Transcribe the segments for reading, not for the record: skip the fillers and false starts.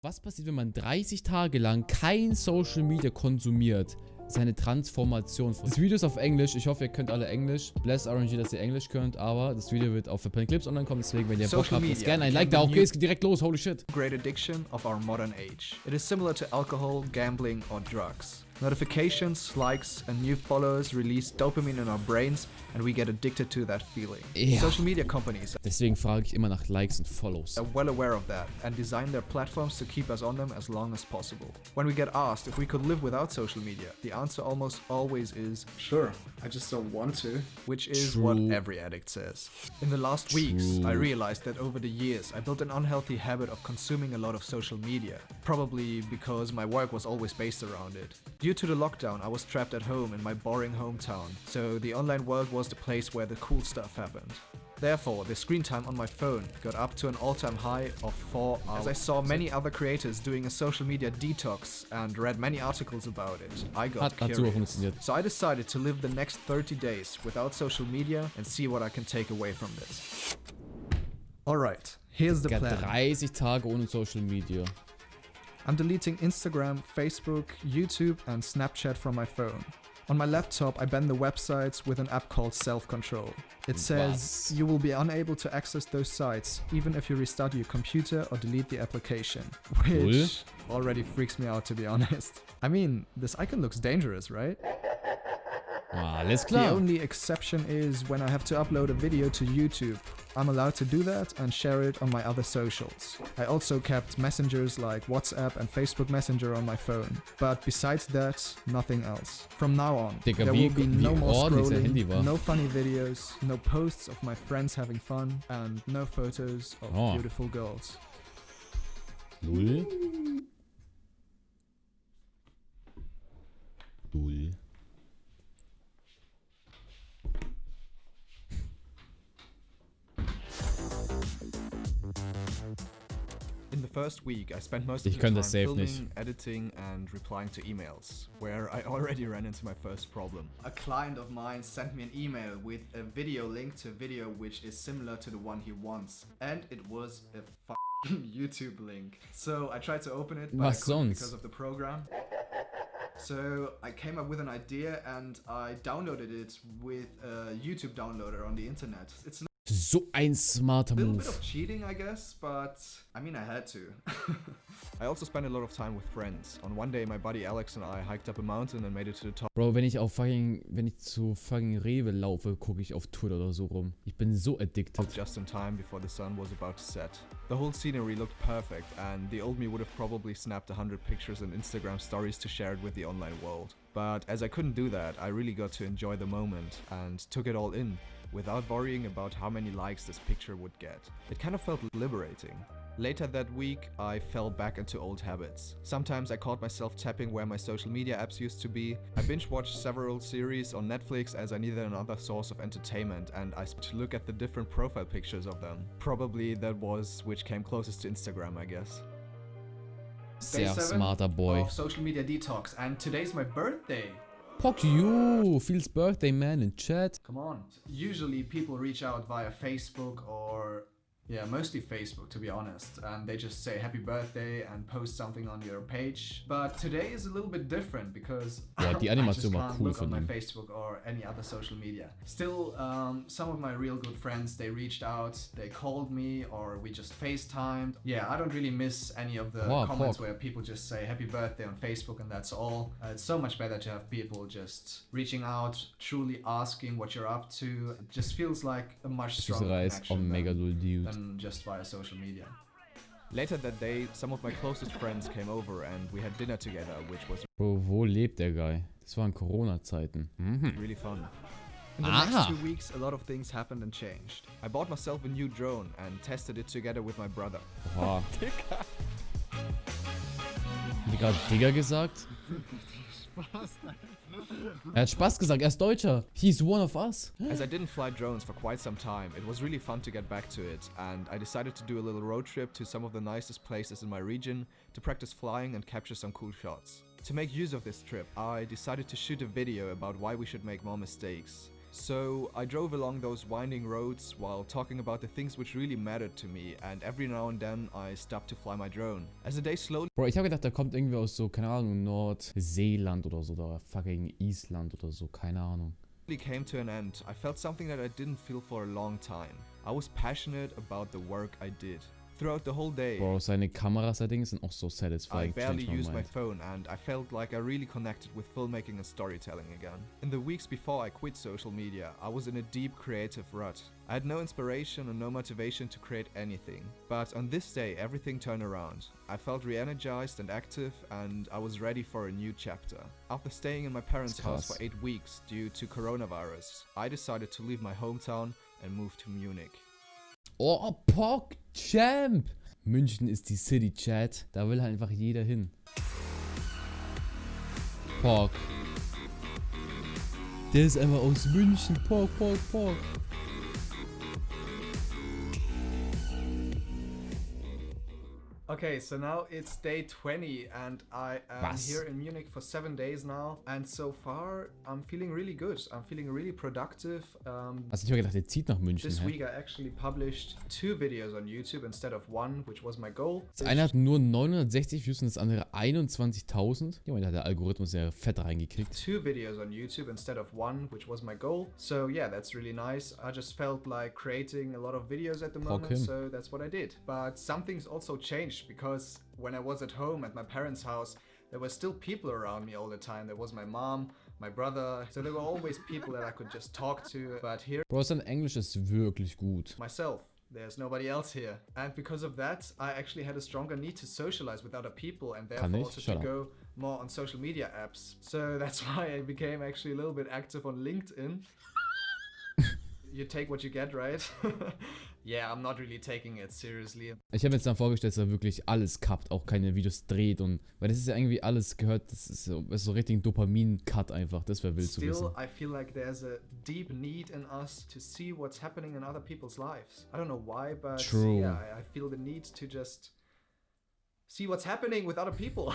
Was passiert, wenn man 30 Tage lang kein Social Media konsumiert? Seine Transformation. Das Video ist auf Englisch. Ich hoffe, ihr könnt alle Englisch. Bless RNG, dass ihr Englisch könnt. Aber das Video wird auf verpennt Clips online kommen. Deswegen, wenn ihr Bock habt, lasst gerne ein Like da. Okay, es geht direkt los. Holy shit. Great addiction of our modern age. It is similar to alcohol, gambling or drugs. Notifications, likes and new followers release dopamine in our brains and we get addicted to that feeling. Ja. Social media companies Deswegen frage ich immer nach Likes und Follows. are well aware of that and design their platforms to keep us on them as long as possible. When we get asked if we could live without social media, the answer almost always is, sure, I just don't want to, which is what every addict says. In the last weeks, I realized that over the years, I built an unhealthy habit of consuming a lot of social media, probably because my work was always based around it. Due to the lockdown, I was trapped at home in my boring hometown, so the online world was the place where the cool stuff happened. Therefore, the screen time on my phone got up to an all-time high of 4 hours. As I saw many other creators doing a social media detox and read many articles about it, I got curious. So I decided to live the next 30 days without social media and see what I can take away from this. Alright, here's the plan. 30 Tage ohne Social Media. I'm deleting Instagram, Facebook, YouTube and Snapchat from my phone. On my laptop, I ban the websites with an app called Self-Control. It says you will be unable to access those sites even if you restart your computer or delete the application, which already freaks me out, to be honest. I mean, this icon looks dangerous, right? Alles The klar. only exception is when I have to upload a video to YouTube. I'm allowed to do that and share it on my other socials. I also kept messengers like WhatsApp and Facebook Messenger on my phone. But besides that, nothing else. From now on, Digga, there will be no more ordentlich sein Handy war. scrolling, no funny videos, no posts of my friends having fun, and no photos of beautiful girls. Null. Null. In the first week, I spent most of Ich the könnte time das safe filming, nicht. editing and replying to emails, where I already ran into my first problem. A client of mine sent me an email with a video link to a video which is similar to the one he wants, and it was a YouTube link. So I tried to open it, but I couldn't because of the program. So I came up with an idea and I downloaded it with a YouTube downloader on the internet. It's So ein smarter a little bit Move. of cheating, I guess, but I mean, I had to. I also spent a lot of time with friends. On one day, my buddy Alex and I hiked up a mountain and made it to the top. Bro, wenn ich zu fucking Rewe laufe, gucke ich auf Twitter oder so rum. Ich bin so addicted. Just in time before the sun was about to set. The whole scenery looked perfect, and the old me would have probably snapped 100 pictures and Instagram stories to share it with the online world. But as I couldn't do that, I really got to enjoy the moment and took it all in, without worrying about how many likes this picture would get. It kind of felt liberating. Later that week, I fell back into old habits. Sometimes I caught myself tapping where my social media apps used to be. I binge-watched several series on Netflix as I needed another source of entertainment, and I to look at the different profile pictures of them. Probably that was which came closest to Instagram, I guess. Sehr smarter Boy. Of social media detox, and today's my birthday. Fuck you! Feels birthday man in chat. Come on. Usually people reach out via Facebook or, yeah, mostly Facebook to be honest, and they just say happy birthday and post something on your page. But today is a little bit different because Ja, die I just Animation war can't cool look on von my ihm. Facebook or any other social media. Still, some of my real good friends, they reached out, they called me, or we just FaceTimed. Yeah, I don't really miss any of the comments where people just say happy birthday on Facebook and that's all. It's so much better to have people just reaching out, truly asking what you're up to. It just feels like a much stronger connection than just via social media. Later that day, some of my closest friends came over and we had dinner together, which was Bro, wo lebt der Guy? Das waren Corona-Zeiten. really fun. In the next 2 weeks, a lot of things happened and changed. I bought myself a new drone and tested it together with my brother. Oha. Hat die gerade Digger gesagt? Er hat Spaß gesagt, er ist Deutscher. He's one of us. As I didn't fly drones for quite some time, it was really fun to get back to it, and I decided to do a little road trip to some of the nicest places in my region to practice flying and capture some cool shots. To make use of this trip, I decided to shoot a video about why we should make more mistakes. So I drove along those winding roads while talking about the things which really mattered to me, and every now and then I stopped to fly my drone. As the day slowly Bro, ich habe gedacht, der kommt irgendwie aus so, keine Ahnung, Nordseeland oder so, oder fucking Island oder so, keine Ahnung. came to an end, I felt something that I didn't feel for a long time. I was passionate about the work I did. Throughout the whole day, Bro, seine Kamerasettings sind auch so satisfying. I barely used my phone, and I felt like I really connected with filmmaking and storytelling again. In the weeks before I quit social media, I was in a deep creative rut. I had no inspiration and no motivation to create anything. But on this day, everything turned around. I felt re-energized and active, and I was ready for a new chapter. After staying in my parents' house for 8 weeks due to coronavirus, I decided to leave my hometown and move to Munich. Oh, Pock Champ! München ist die City, Chat. Da will halt einfach jeder hin. Pock. Der ist einfach aus München. Pock, Pock, Pock. Okay, so now it's day 20 and I am here in Munich for 7 days now, and so far I'm feeling really good. I'm feeling really productive. Also ich habe gedacht, der zieht nach München. This week I actually published 2 videos on YouTube instead of 1, which was my goal. Das eine hat nur 960 Views und das andere 21.000. Ja, da hat der Algorithmus ja fett reingekriegt. 2 videos on YouTube instead of 1, which was my goal. So yeah, that's really nice. I just felt like creating a lot of videos at the moment, so that's what I did. But something's also changed, because when I was at home at my parents' house, there were still people around me all the time. There was my mom, my brother, so there were always people that I could just talk to. But here, Bro, sein Englisch ist wirklich gut. Myself. There's nobody else here. And because of that, I actually had a stronger need to socialize with other people, and therefore also to go more on social media apps. So that's why I became actually a little bit active on LinkedIn. You take what you get, right? Yeah, I'm not really taking it seriously. Ich habe jetzt dann vorgestellt, dass er wirklich alles kappt, auch keine Videos dreht, und weil das ist ja irgendwie alles gehört, das ist so richtig ein Dopamin-Cut einfach, das wäre wild zu wissen. Still, I feel like there's a deep need in us to see what's happening in other people's lives. I don't know why, but yeah, I feel the need to just see what's happening with other people.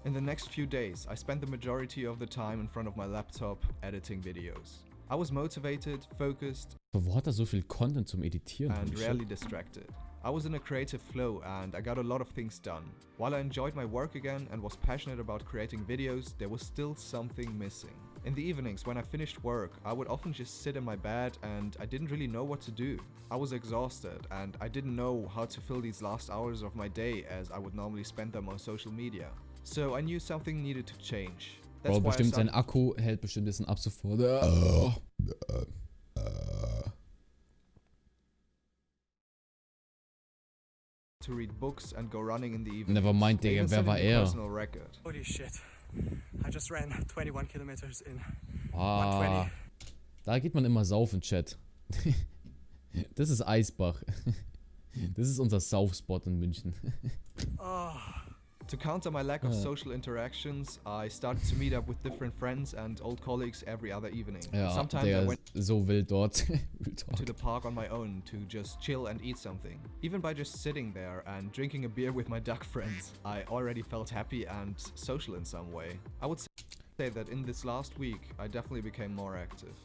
In the next few days, I spent the majority of the time in front of my laptop editing videos. I was motivated, focused, Aber wo hat er so viel Content zum Editieren? and rarely distracted. I was in a creative flow and I got a lot of things done. While I enjoyed my work again and was passionate about creating videos, there was still something missing. In the evenings when I finished work, I would often just sit in my bed and I didn't really know what to do. I was exhausted and I didn't know how to fill these last hours of my day as I would normally spend them on social media. So I knew something needed to change. Bro, bestimmt sein Akku hält bestimmt dessen ab sofort. To read books and go running in the evening. Never mind, Digga, wer war er? Holy shit. I just ran 21 kilometers in 120. Da geht man immer saufen, Chat. Das ist Eisbach. Das ist unser Saufspot in München. To counter my lack of social interactions, I started to meet up with different friends and old colleagues every other evening. Ja, sometimes I went so wild dort. to the park on my own to just chill and eat something. Even by just sitting there and drinking a beer with my duck friends, I already felt happy and social in some way. I would say that in this last week, I definitely became more active.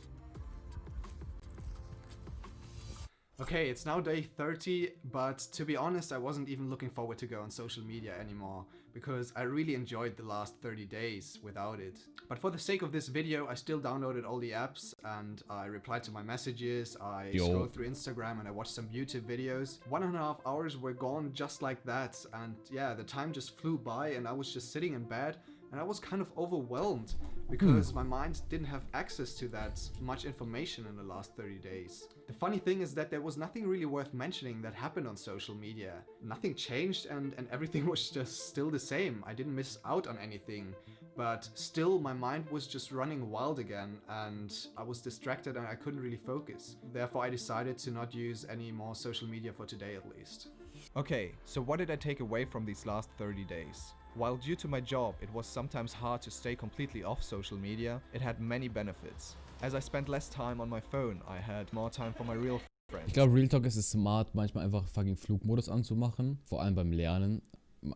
Okay, it's now day 30, but to be honest, I wasn't even looking forward to go on social media anymore, because I really enjoyed the last 30 days without it. But for the sake of this video, I still downloaded all the apps and I replied to my messages, I scrolled through Instagram and I watched some YouTube videos. 1.5 hours were gone just like that, and yeah, the time just flew by and I was just sitting in bed and I was kind of overwhelmed because my mind didn't have access to that much information in the last 30 days. The funny thing is that there was nothing really worth mentioning that happened on social media. Nothing changed and everything was just still the same. I didn't miss out on anything, but still my mind was just running wild again and I was distracted and I couldn't really focus. Therefore I decided to not use any more social media for today at least. Okay, so what did I take away from these last 30 days? While due to my job, it was sometimes hard to stay completely off social media, it had many benefits. As I spent less time on my phone, I had more time for my real friends. Ich glaube, Real Talk ist es smart, manchmal einfach fucking Flugmodus anzumachen. Vor allem beim Lernen.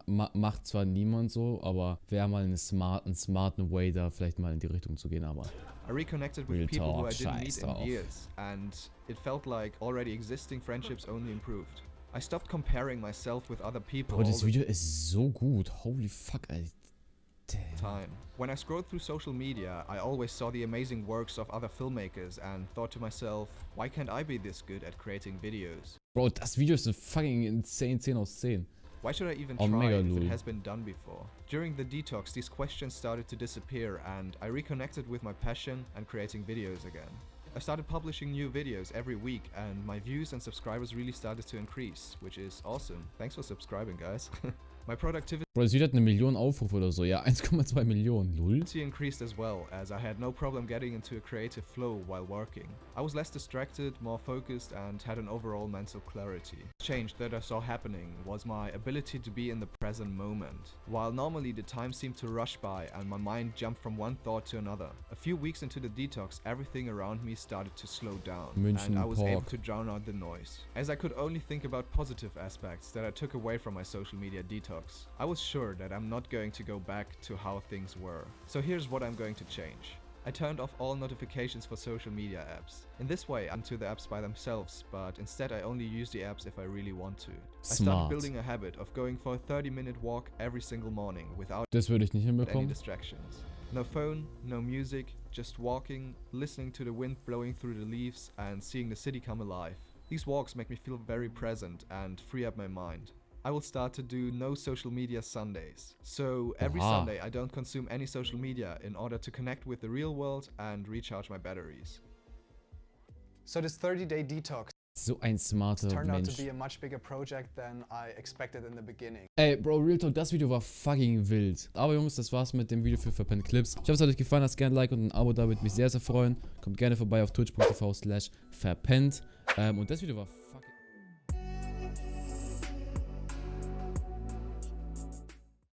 macht zwar niemand so, aber wäre mal einen smarten Way, da vielleicht mal in die Richtung zu gehen, aber... I reconnected with people who I didn't meet in years, and it felt like already existing friendships only improved. I stopped comparing myself with other people. Bro, das Video ist so gut. Holy fuck, ey. Time. When I scrolled through social media, I always saw the amazing works of other filmmakers and thought to myself, why can't I be this good at creating videos? Bro, das Video ist ein fucking insane 10 aus 10. Why should I even try if it has been done before? During the detox, these questions started to disappear and I reconnected with my passion and creating videos again. I started publishing new videos every week and my views and subscribers really started to increase, which is awesome. Thanks for subscribing, guys. My productivity Bro, das Video hat 1 Million Aufrufe oder so. Ja, 1,2 Millionen. Lul. increased as well, as I had no problem getting into a creative flow while working. I was less distracted, more focused, and had an overall mental clarity. The change that I saw happening was my ability to be in the present moment. While normally the time seemed to rush by and my mind jumped from one thought to another, a few weeks into the detox, everything around me started to slow down, and I was able to drown out the noise. As I could only think about positive aspects that I took away from my social media detox, I was sure that I'm not going to go back to how things were. So here's what I'm going to change. I turned off all notifications for social media apps. In this way, I'm to the apps by themselves, but instead I only use the apps if I really want to. I started building a habit of going for a 30-minute walk every single morning without any distractions. No phone, no music, just walking, listening to the wind blowing through the leaves and seeing the city come alive. These walks make me feel very present and free up my mind. I will start to do no social media Sundays. So every Sunday I don't consume any social media in order to connect with the real world and recharge my batteries. So this 30-day detox So ein smarter turned out Mensch. to be a much bigger project than I expected in the beginning. Ey, Bro, Real Talk, das Video war fucking wild. Aber Jungs, das war's mit dem Video für verpennt Clips. Ich hoffe, es hat euch gefallen. Lasst gerne ein Like und ein Abo da, würde mich sehr, sehr freuen. Kommt gerne vorbei auf twitch.tv/verpennt. Und das Video war